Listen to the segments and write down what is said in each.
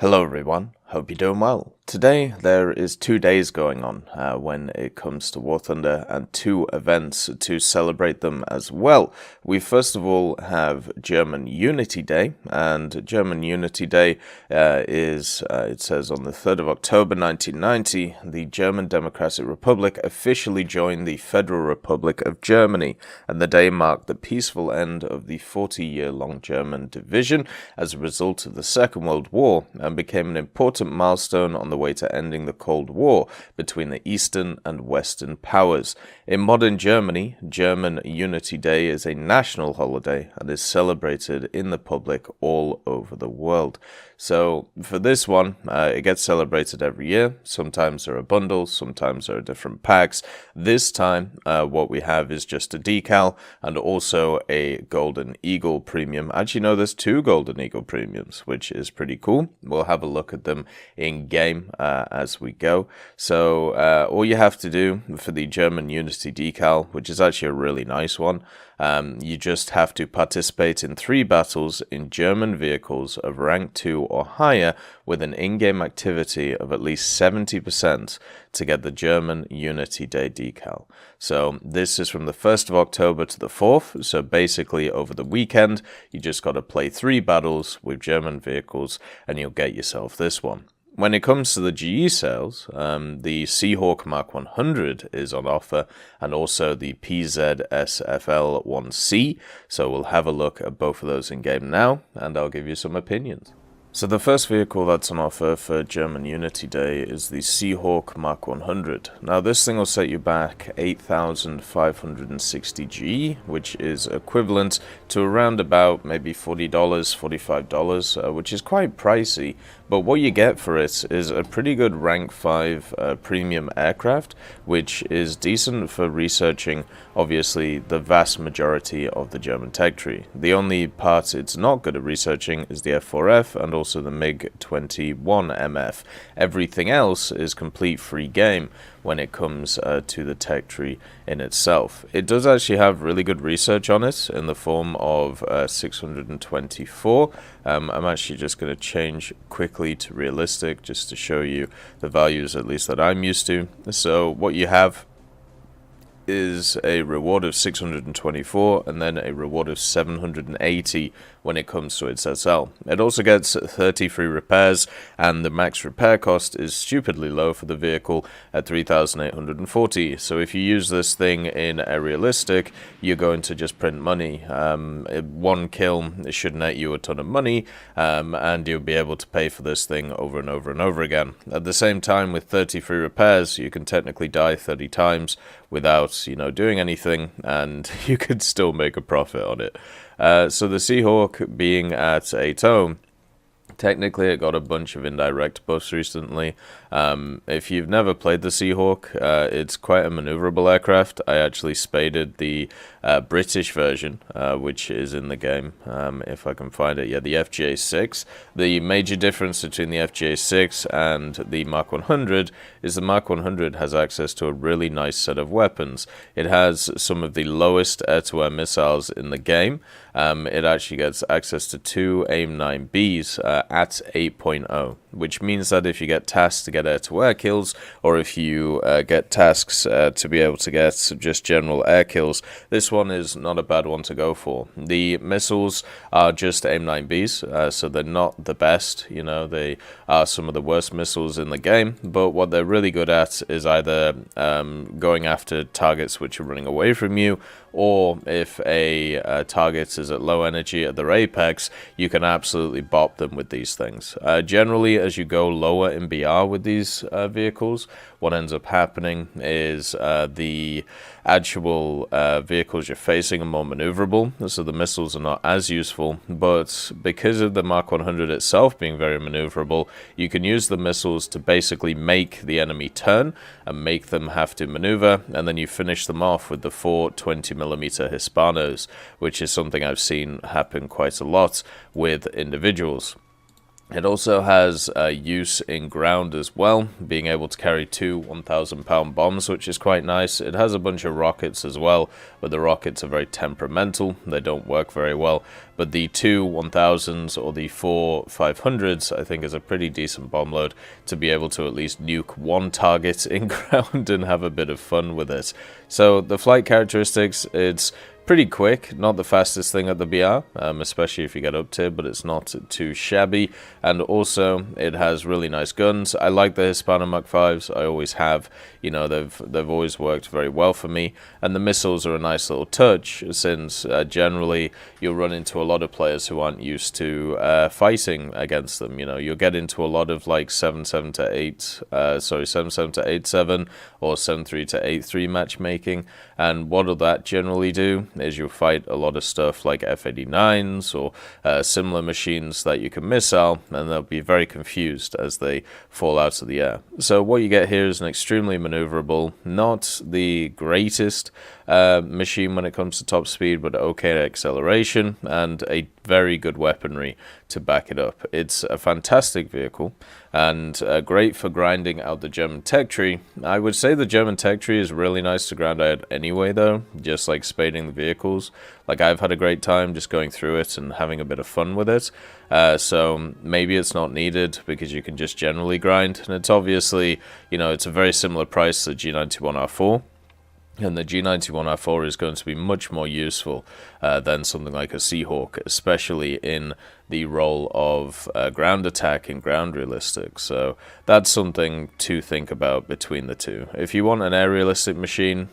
Hello everyone, hope you're doing well. Today there is 2 days going on when it comes to War Thunder, and 2 events to celebrate them as well. We first of all have German Unity Day, and German Unity Day it says on the 3rd of October 1990, the German Democratic Republic officially joined the Federal Republic of Germany, and the day marked the peaceful end of the 40-year-long German division as a result of the Second World War, and became an important milestone on the way to ending the Cold War between the Eastern and Western powers. In modern Germany, German Unity Day is a national holiday and is celebrated in the public all over the world. So for this one, it gets celebrated every year. Sometimes there are bundles, sometimes there are different packs. This time, what we have is just a decal and also a Golden Eagle premium. Actually, no, there's 2 Golden Eagle premiums, which is pretty cool. We'll have a look at them in game as we go. So all you have to do for the German Unity decal, which is actually a really nice one, you just have to participate in 3 battles in German vehicles of rank 2 or higher with an in-game activity of at least 70% to get the German Unity Day decal. So this is from the 1st of October to the 4th, so basically over the weekend you just got to play 3 battles with German vehicles and you'll get yourself this one. When it comes to the GE sales, the Hawk Mk.100 is on offer, and also the Pz.Sfl.Ic, so we'll have a look at both of those in game now, and I'll give you some opinions. So the first vehicle that's on offer for German Unity Day is the Hawk Mk.100. Now this thing will set you back 8,560 G, which is equivalent to around about maybe $40, $45, which is quite pricey. But what you get for it is a pretty good rank 5 premium aircraft, which is decent for researching, obviously, the vast majority of the German tech tree. The only part it's not good at researching is the F4F and also the MiG-21MF. Everything else is complete free game when it comes to the tech tree in itself. It does actually have really good research on it in the form of 624. I'm actually just going to change quickly to realistic just to show you the values at least that I'm used to. So what you have is a reward of 624 and then a reward of 780 when it comes to its SL. It also gets 30 free repairs, and the max repair cost is stupidly low for the vehicle at 3,840. So if you use this thing in a realistic, you're going to just print money. 1 kill should net you a ton of money, and you'll be able to pay for this thing over and over and over again. At the same time, with 30 free repairs, you can technically die 30 times without, doing anything, and you could still make a profit on it. So the Seahawk being at 8.0, technically it got a bunch of indirect buffs recently. If you've never played the Seahawk, it's quite a maneuverable aircraft. I actually spaded the British version, which is in the game, if I can find it. Yeah, the FJ6. The major difference between the FJ6 and the Mk.100 is the Mk.100 has access to a really nice set of weapons. It has some of the lowest air-to-air missiles in the game. It actually gets access to 2 AIM-9Bs at 8.0, which means that if you get tasks to get air-to-air kills, or if you get tasks to be able to get just general air kills, this one is not a bad one to go for. The missiles are just AIM-9Bs, so they're not the best. They are some of the worst missiles in the game, but what they're really good at is either going after targets which are running away from you, or if a target is at low energy at their apex, you can absolutely bop them with these things. Generally, as you go lower in BR with these vehicles, what ends up happening is the actual vehicles you're facing are more maneuverable, so the missiles are not as useful, but because of the Mk.100 itself being very maneuverable, you can use the missiles to basically make the enemy turn and make them have to maneuver, and then you finish them off with the 4 20mm Hispanos, which is something I've seen happen quite a lot with individuals. It also has use in ground as well, being able to carry 2 1,000-pound bombs, which is quite nice. It has a bunch of rockets as well, but the rockets are very temperamental. They don't work very well. But the 2 1,000s or the 4 500s, I think, is a pretty decent bomb load to be able to at least nuke one target in ground and have a bit of fun with it. So the flight characteristics, it's pretty quick, not the fastest thing at the BR, especially if you get up tier, but it's not too shabby. And also, it has really nice guns. I like the Hispano Mk.5s. I always have. You know, they've always worked very well for me. And the missiles are a nice little touch, since generally you'll run into a lot of players who aren't used to fighting against them. You know, you'll get into a lot of like 7.7 to 7.7 to 8.7 or 7.3 to 8.3 matchmaking. And what will that generally do is you'll fight a lot of stuff like F-89s or similar machines that you can missile, and they'll be very confused as they fall out of the air. So what you get here is an extremely maneuverable, not the greatest machine when it comes to top speed, but okay acceleration and a very good weaponry to back it up. It's a fantastic vehicle and great for grinding out the German tech tree. I would say the German tech tree is really nice to grind out anyway though, just like spading the vehicles. Like, I've had a great time just going through it and having a bit of fun with it. So maybe it's not needed because you can just generally grind. And it's obviously, you know, it's a very similar price to the G91R4. And the G91R4 is going to be much more useful than something like a Seahawk, especially in the role of ground attack and ground realistic. So that's something to think about between the two. If you want an air realistic machine,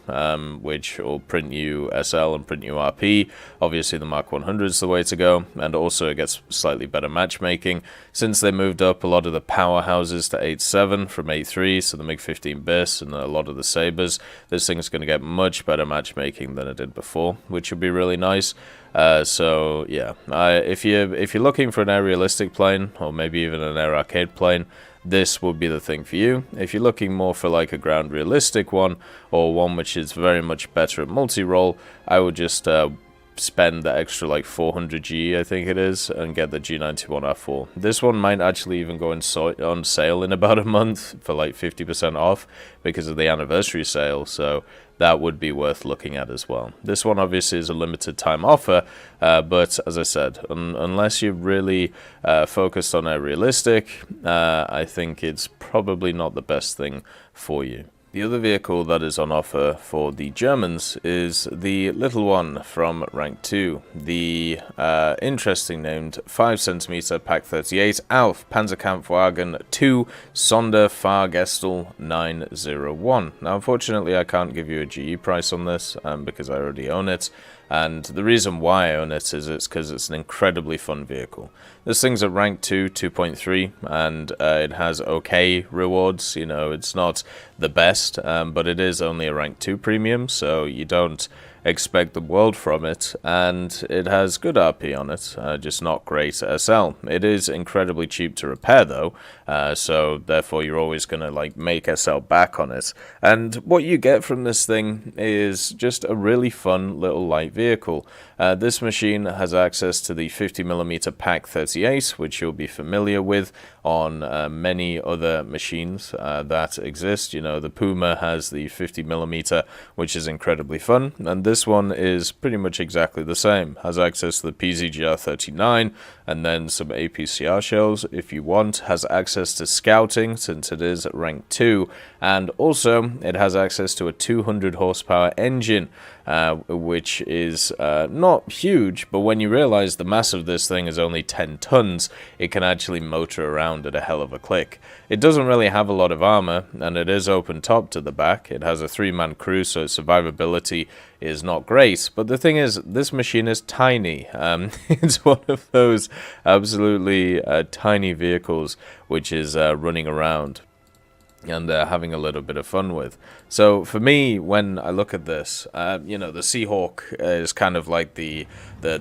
which will print you SL and print you RP, obviously the Mk.100 is the way to go. And also it gets slightly better matchmaking, since they moved up a lot of the powerhouses to 8.7 from 8.3, so the MiG-15 BIS and a lot of the Sabres. This thing is going to get much better matchmaking than it did before, which would be really nice. So yeah, if you're looking for an air realistic plane, or maybe even an air arcade plane, this would be the thing for you. If you're looking more for like a ground realistic one, or one which is very much better at multi-role, I would just spend the extra like 400 G, I think it is, and get the G91R4. This one might actually even go on sale in about a month for like 50% off because of the anniversary sale, so that would be worth looking at as well. This one obviously is a limited time offer, but as I said, unless you're really focused on a realistic, I think it's probably not the best thing for you. The other vehicle that is on offer for the Germans is the little one from Rank 2, the interesting named 5cm Pak 38 Auf Panzerkampfwagen 2 Sonderfahrgestell 901. Now, unfortunately, I can't give you a GE price on this because I already own it. And the reason why I own it is it's because it's an incredibly fun vehicle. This thing's at rank 2, 2.3, and it has okay rewards. You know, it's not the best, but it is only a rank 2 premium, so you don't expect the world from it, and it has good RP on it, just not great SL. It is incredibly cheap to repair though, so therefore you're always going to like make SL back on it. And what you get from this thing is just a really fun little light vehicle. This machine has access to the 50mm Pak 38, which you'll be familiar with on many other machines that exist. You know, the Puma has the 50mm, which is incredibly fun, and this one is pretty much exactly the same. Has access to the Pz.Sfl.Ic and then some APCR shells if you want. Has access to scouting since it is at rank 2, and also it has access to a 200 horsepower engine, which is not huge, but when you realize the mass of this thing is only 10 tons, it can actually motor around at a hell of a click. It doesn't really have a lot of armor, and it is open top to the back. It has a 3-man crew, so its survivability is not great, but the thing is, this machine is tiny. It's one of those absolutely tiny vehicles which is running around and having a little bit of fun with. So for me, when I look at this, you know, the Seahawk is kind of like the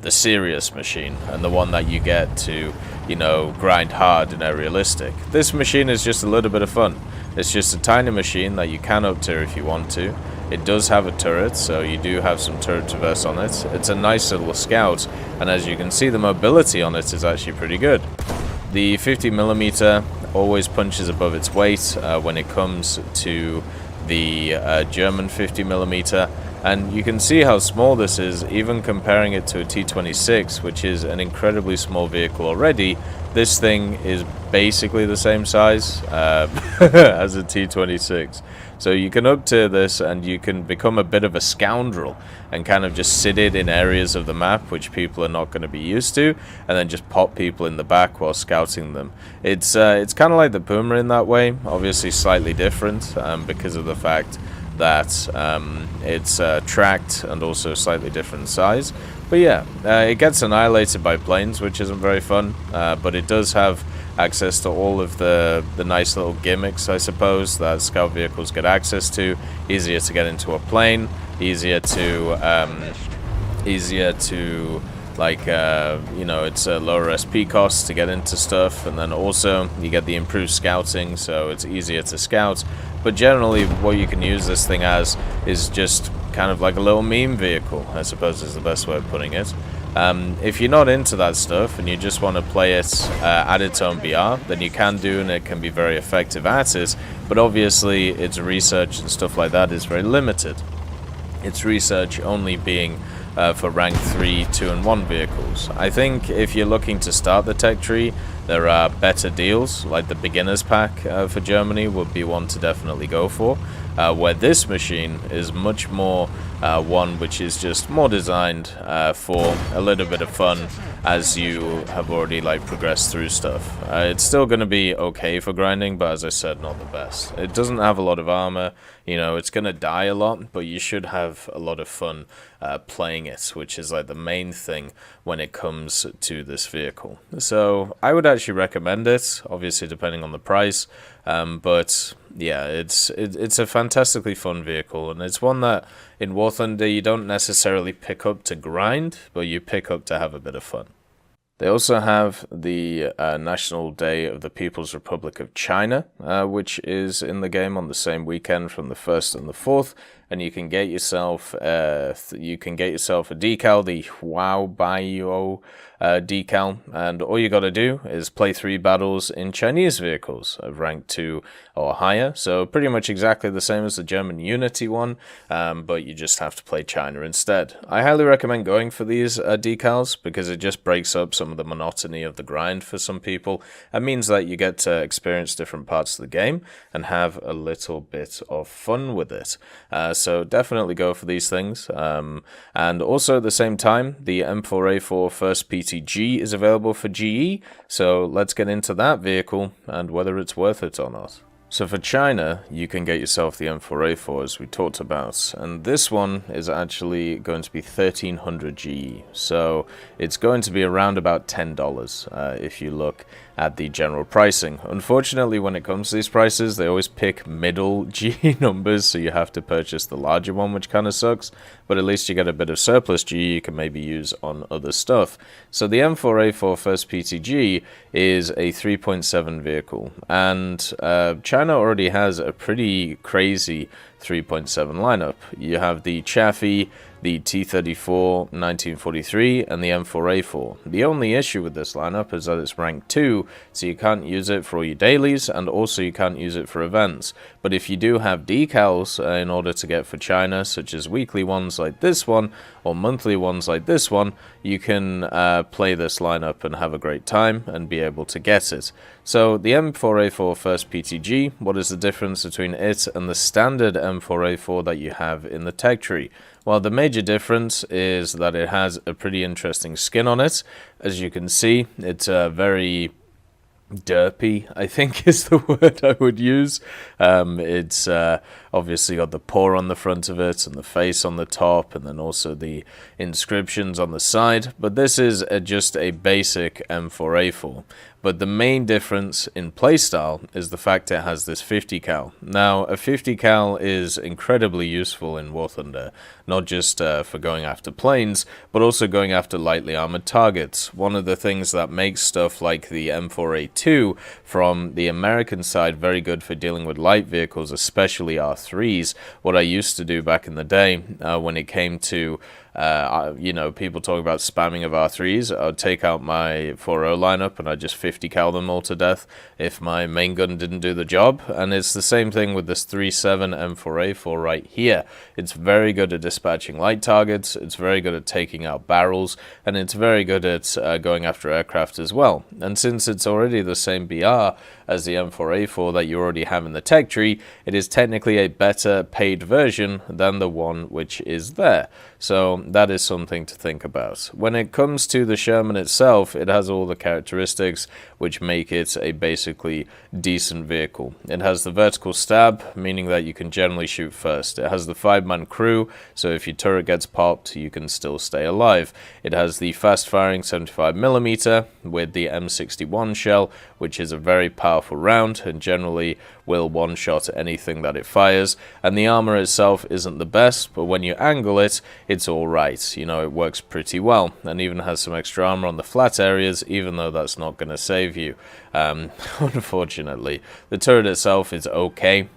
serious machine, and the one that you get to, you know, grind hard and realistic. This machine is just a little bit of fun. It's just a tiny machine that you can up tier if you want to. It does have a turret, so you do have some turret traverse on it. It's a nice little scout, and as you can see, the mobility on it is actually pretty good. The 50mm always punches above its weight when it comes to the German 50mm, and you can see how small this is. Even comparing it to a T-26, which is an incredibly small vehicle already, this thing is basically the same size as a T-26. So you can up-tier this and you can become a bit of a scoundrel and kind of just sit it in areas of the map which people are not going to be used to, and then just pop people in the back while scouting them. It's kind of like the Puma in that way, obviously slightly different because of the fact that it's tracked and also slightly different size. But yeah, it gets annihilated by planes, which isn't very fun, but it does have access to all of the nice little gimmicks, I suppose, that scout vehicles get access to. Easier to get into a plane, easier to like you know, it's a lower SP cost to get into stuff, and then also you get the improved scouting, so it's easier to scout. But generally what you can use this thing as is just kind of like a little meme vehicle, I suppose is the best way of putting it. If you're not into that stuff and you just want to play it at its own BR, then you can do, and it can be very effective at it, but obviously its research and stuff like that is very limited. Its research only being for rank 3, 2 and 1 vehicles. I think if you're looking to start the tech tree, there are better deals, like the beginners pack for Germany would be one to definitely go for, where this machine is much more one which is just more designed for a little bit of fun as you have already like progressed through stuff. It's still going to be okay for grinding, but as I said, not the best. It doesn't have a lot of armor, you know, it's going to die a lot, but you should have a lot of fun playing it, which is like the main thing when it comes to this vehicle. So I would actually recommend it, obviously depending on the price, but yeah, it's a fantastically fun vehicle, and it's one that in War Thunder you don't necessarily pick up to grind, but you pick up to have a bit of fun. They also have the National Day of the People's Republic of China, which is in the game on the same weekend from the 1st and the 4th, and you can get yourself a decal, the Wow Baiyou decal, and all you got to do is play 3 battles in Chinese vehicles of rank 2 or higher, so pretty much exactly the same as the German Unity one, but you just have to play China instead. I highly recommend going for these decals because it just breaks up some of the monotony of the grind for some people. It means that you get to experience different parts of the game and have a little bit of fun with it. So definitely go for these things. And also at the same time, the M4A4 First PTG is available for GE, so let's get into that vehicle and whether it's worth it or not. So for China, you can get yourself the M4A4 as we talked about, and this one is actually going to be 1300 GE, so it's going to be around about $10 if you look at the general pricing. Unfortunately, when it comes to these prices, they always pick middle GE numbers, so you have to purchase the larger one, which kind of sucks, but at least you get a bit of surplus GE you can maybe use on other stuff. So the M4A4 First PTG is a 3.7 vehicle, and China already has a pretty crazy 3.7 lineup. You have the Chaffee, the T-34 1943, and the M4A4. The only issue with this lineup is that it's rank 2, so you can't use it for all your dailies, and also you can't use it for events. But if you do have decals in order to get for China, such as weekly ones like this one, or monthly ones like this one, you can play this lineup and have a great time and be able to get it. So the M4A4 First PTG, what is the difference between it and the standard M4A4 that you have in the tech tree? Well, the major difference is that it has a pretty interesting skin on it. As you can see, it's very derpy, I think is the word I would use. It's obviously got the paw on the front of it and the face on the top, and then also the inscriptions on the side, but this is just a basic M4A4. But the main difference in playstyle is the fact it has this 50 cal. Now, a 50 cal is incredibly useful in War Thunder, not just for going after planes, but also going after lightly armored targets. One of the things that makes stuff like the M4A2 from the American side very good for dealing with light vehicles, especially R3s, what I used to do back in the day when it came to You know, people talk about spamming of R3s. I'd take out my 4.0 lineup and I'd just 50 cal them all to death if my main gun didn't do the job. And it's the same thing with this 3.7 M4A4 right here. It's very good at dispatching light targets, it's very good at taking out barrels, and it's very good at going after aircraft as well. And since it's already the same BR as the M4A4 that you already have in the tech tree, it is technically a better paid version than the one which is there. So that is something to think about. When it comes to the Sherman itself, it has all the characteristics which make it a basically decent vehicle. It has the vertical stab, meaning that you can generally shoot first. It has the 5-man crew, so if your turret gets popped, you can still stay alive. It has the fast-firing 75mm with the M61 shell, which is a very powerful round and generally will one-shot anything that it fires. And the armor itself isn't the best, but when you angle it, it's alright. You know, it works pretty well, and even has some extra armor on the flat areas, even though that's not going to save you, unfortunately. The turret itself is okay.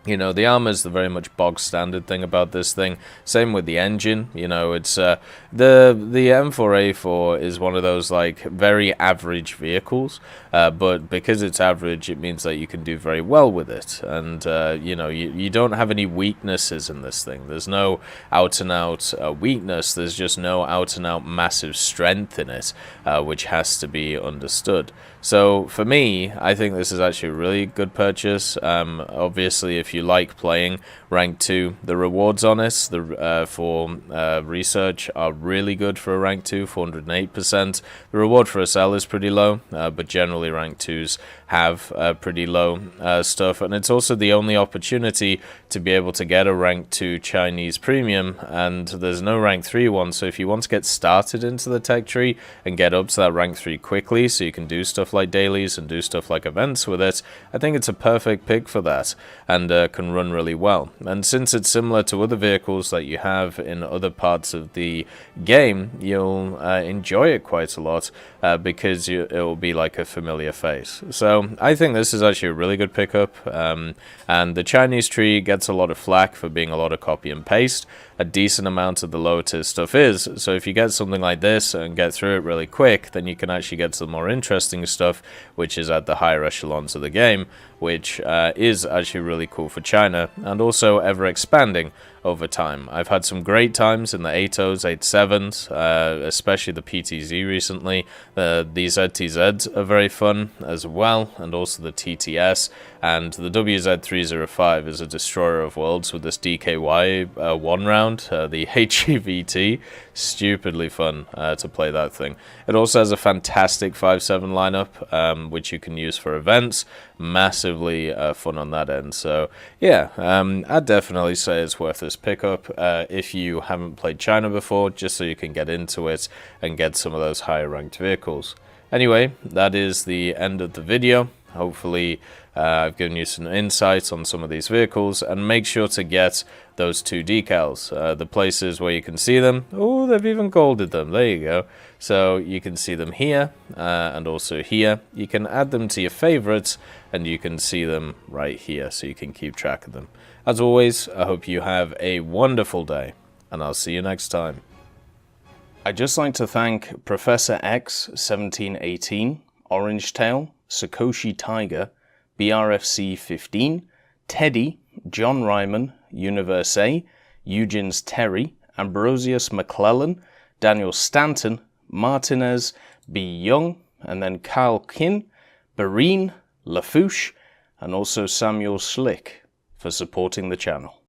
You know, the armor is the very much bog standard thing about this thing. Same with the engine. You know, it's the M4A4 is one of those like very average vehicles, but because it's average, it means that you can do very well with it. And you know, you don't have any weaknesses in this thing. There's no out and out weakness. There's just no out and out massive strength in it, which has to be understood. So for me, I think this is actually a really good purchase. Obviously, if you like playing rank 2, the rewards on it for research are really good for a rank 2, 408%. The reward for a sell is pretty low, but generally rank 2s have pretty low stuff, and it's also the only opportunity to be able to get a rank 2 Chinese premium, and there's no rank 3 one. So if you want to get started into the tech tree and get up to that rank 3 quickly so you can do stuff like dailies and do stuff like events with it, I think it's a perfect pick for that, and can run really well. And since it's similar to other vehicles that you have in other parts of the game, you'll enjoy it quite a lot because it will be like a familiar face. So I think this is actually a really good pickup, and the Chinese tree gets a lot of flack for being a lot of copy and paste. A decent amount of the lower tier stuff is, so if you get something like this and get through it really quick, then you can actually get to the more interesting stuff, which is at the higher echelons of the game, which is actually really cool for China, and also ever expanding over time. I've had some great times in the 8.0s, 8.7s, especially the PTZ recently. The ZTZs are very fun as well, and also the TTS, and the WZ305 is a destroyer of worlds with this DKY 1 round, the HEVT. Stupidly fun to play that thing. It also has a fantastic 5.7 lineup, which you can use for events. Massively fun on that end. So yeah, I'd definitely say it's worth this pickup if you haven't played China before, just so you can get into it and get some of those higher ranked vehicles. Anyway, that is the end of the video. Hopefully I've given you some insights on some of these vehicles, and make sure to get those 2 decals. The places where you can see them, oh, they've even golded them, there you go. So you can see them here and also here. You can add them to your favorites and you can see them right here, so you can keep track of them. As always, I hope you have a wonderful day, and I'll see you next time. I'd just like to thank Professor X 1718, Orange Tail, Sakoshi Tiger, BRFC 15, Teddy, John Ryman, Universe A, Eugens Terry, Ambrosius McClellan, Daniel Stanton, Martinez, B. Young, and then Kyle Kin, Barine, Lafouche, and also Samuel Slick for supporting the channel.